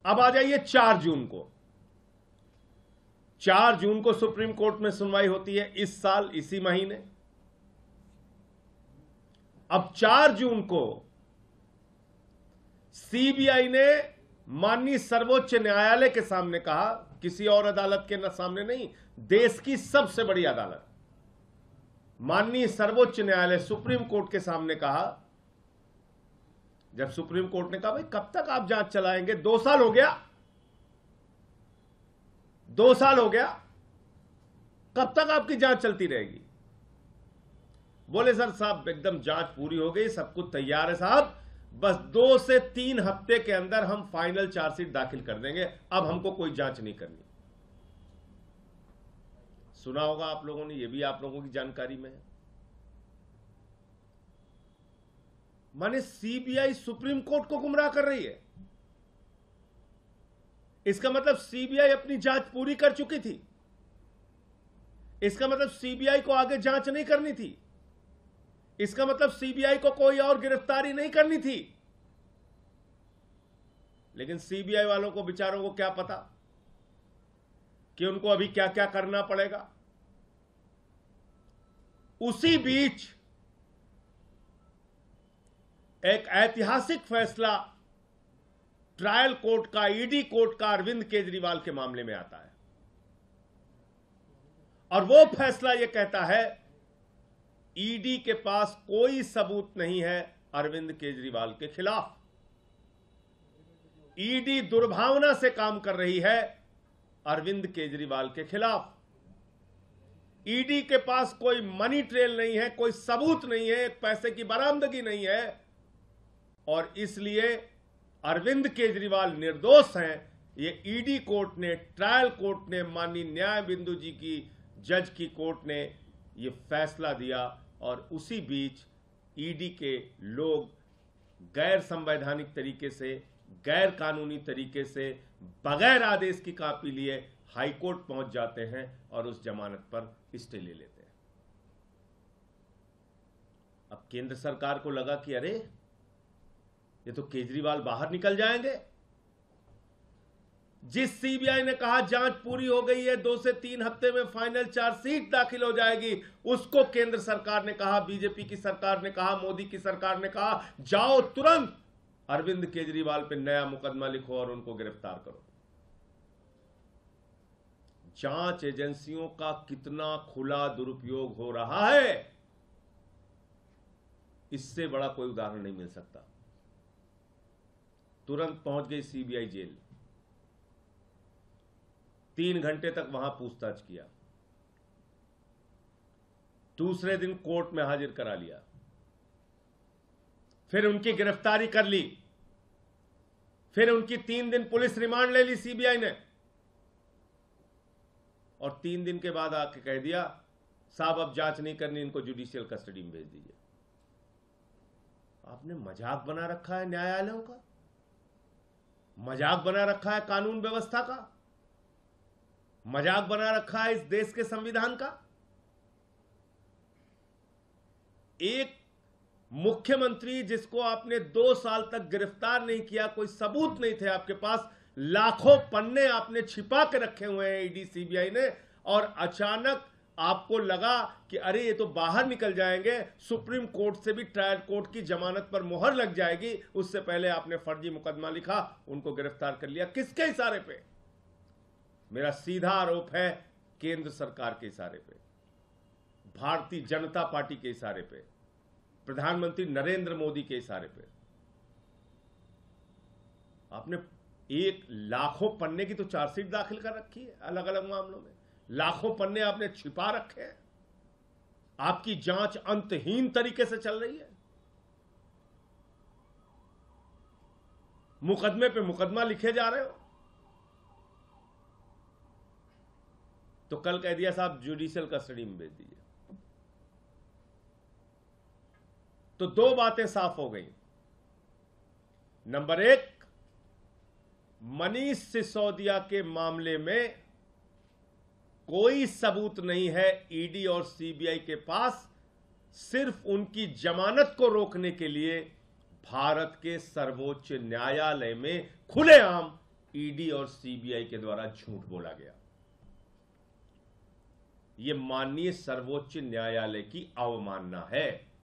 अब आ जाइए 4 जून को। 4 जून को सुप्रीम कोर्ट में सुनवाई होती है इस साल इसी महीने। अब 4 जून को सीबीआई ने माननीय सर्वोच्च न्यायालय के सामने कहा, किसी और अदालत के सामने नहीं, देश की सबसे बड़ी अदालत माननीय सर्वोच्च न्यायालय सुप्रीम कोर्ट के सामने कहा, जब सुप्रीम कोर्ट ने कहा भाई कब तक आप जांच चलाएंगे, 2 साल हो गया, 2 साल हो गया, कब तक आपकी जांच चलती रहेगी। बोले सर साहब एकदम जांच पूरी हो गई, सब कुछ तैयार है साहब, बस 2 से 3 हफ्ते के अंदर हम फाइनल चार्जशीट दाखिल कर देंगे, अब हमको कोई जांच नहीं करनी। सुना होगा आप लोगों ने, यह भी आप लोगों की जानकारी में है। माने सीबीआई सुप्रीम कोर्ट को गुमराह कर रही है। इसका मतलब सीबीआई अपनी जांच पूरी कर चुकी थी। इसका मतलब सीबीआई को आगे जांच नहीं करनी थी। इसका मतलब सीबीआई को कोई और गिरफ्तारी नहीं करनी थी। लेकिन सीबीआई वालों को बेचारों को क्या पता कि उनको अभी क्या क्या करना पड़ेगा। उसी बीच एक ऐतिहासिक फैसला ट्रायल कोर्ट का, ईडी कोर्ट का अरविंद केजरीवाल के मामले में आता है और वो फैसला यह कहता है ईडी के पास कोई सबूत नहीं है अरविंद केजरीवाल के खिलाफ। ईडी दुर्भावना से काम कर रही है अरविंद केजरीवाल के खिलाफ। ईडी के पास कोई मनी ट्रेल नहीं है, कोई सबूत नहीं है, एक पैसे की बरामदगी नहीं है और इसलिए अरविंद केजरीवाल निर्दोष हैं। ये ईडी कोर्ट ने, ट्रायल कोर्ट ने, माननीय न्याय बिंदु जी की जज की कोर्ट ने ये फैसला दिया और उसी बीच ईडी के लोग गैर संवैधानिक तरीके से, गैर कानूनी तरीके से, बगैर आदेश की कॉपी लिए हाईकोर्ट पहुंच जाते हैं और उस जमानत पर स्टे ले लेते हैं। अब केंद्र सरकार को लगा कि अरे ये तो केजरीवाल बाहर निकल जाएंगे। जिस सीबीआई ने कहा जांच पूरी हो गई है, 2 से 3 हफ्ते में फाइनल चार्जशीट दाखिल हो जाएगी, उसको केंद्र सरकार ने कहा, बीजेपी की सरकार ने कहा, मोदी की सरकार ने कहा जाओ तुरंत अरविंद केजरीवाल पे नया मुकदमा लिखो और उनको गिरफ्तार करो। जांच एजेंसियों का कितना खुला दुरुपयोग हो रहा है, इससे बड़ा कोई उदाहरण नहीं मिल सकता। तुरंत पहुंच गई सीबीआई जेल, 3 घंटे तक वहां पूछताछ किया, दूसरे दिन कोर्ट में हाजिर करा लिया, फिर उनकी गिरफ्तारी कर ली, फिर उनकी 3 दिन पुलिस रिमांड ले ली सीबीआई ने और 3 दिन के बाद आके कह दिया साहब अब जांच नहीं करनी, इनको जुडिशियल कस्टडी में भेज दीजिए। आपने मजाक बना रखा है न्यायालयों का, मजाक बना रखा है कानून व्यवस्था का, मजाक बना रखा है इस देश के संविधान का। एक मुख्यमंत्री जिसको आपने 2 साल तक गिरफ्तार नहीं किया, कोई सबूत नहीं थे आपके पास, लाखों पन्ने आपने छिपा के रखे हुए हैं ईडी सीबीआई ने, और अचानक आपको लगा कि अरे ये तो बाहर निकल जाएंगे, सुप्रीम कोर्ट से भी ट्रायल कोर्ट की जमानत पर मुहर लग जाएगी, उससे पहले आपने फर्जी मुकदमा लिखा, उनको गिरफ्तार कर लिया। किसके इशारे पे? मेरा सीधा आरोप है केंद्र सरकार के इशारे पे, भारतीय जनता पार्टी के इशारे पे, प्रधानमंत्री नरेंद्र मोदी के इशारे पे। आपने एक लाखों पन्ने की तो चार्जशीट दाखिल कर रखी है, अलग अलग मामलों में लाखों पन्ने आपने छिपा रखे हैं। आपकी जांच अंतहीन तरीके से चल रही है, मुकदमे पे मुकदमा लिखे जा रहे हो। तो कल कह दिया साहब जुडिशियल कस्टडी में भेज दीजिए। तो 2 बातें साफ हो गई। नंबर 1, मनीष सिसोदिया के मामले में कोई सबूत नहीं है ईडी और सीबीआई के पास। सिर्फ उनकी जमानत को रोकने के लिए भारत के सर्वोच्च न्यायालय में खुलेआम ईडी और सीबीआई के द्वारा झूठ बोला गया। यह माननीय सर्वोच्च न्यायालय की अवमानना है।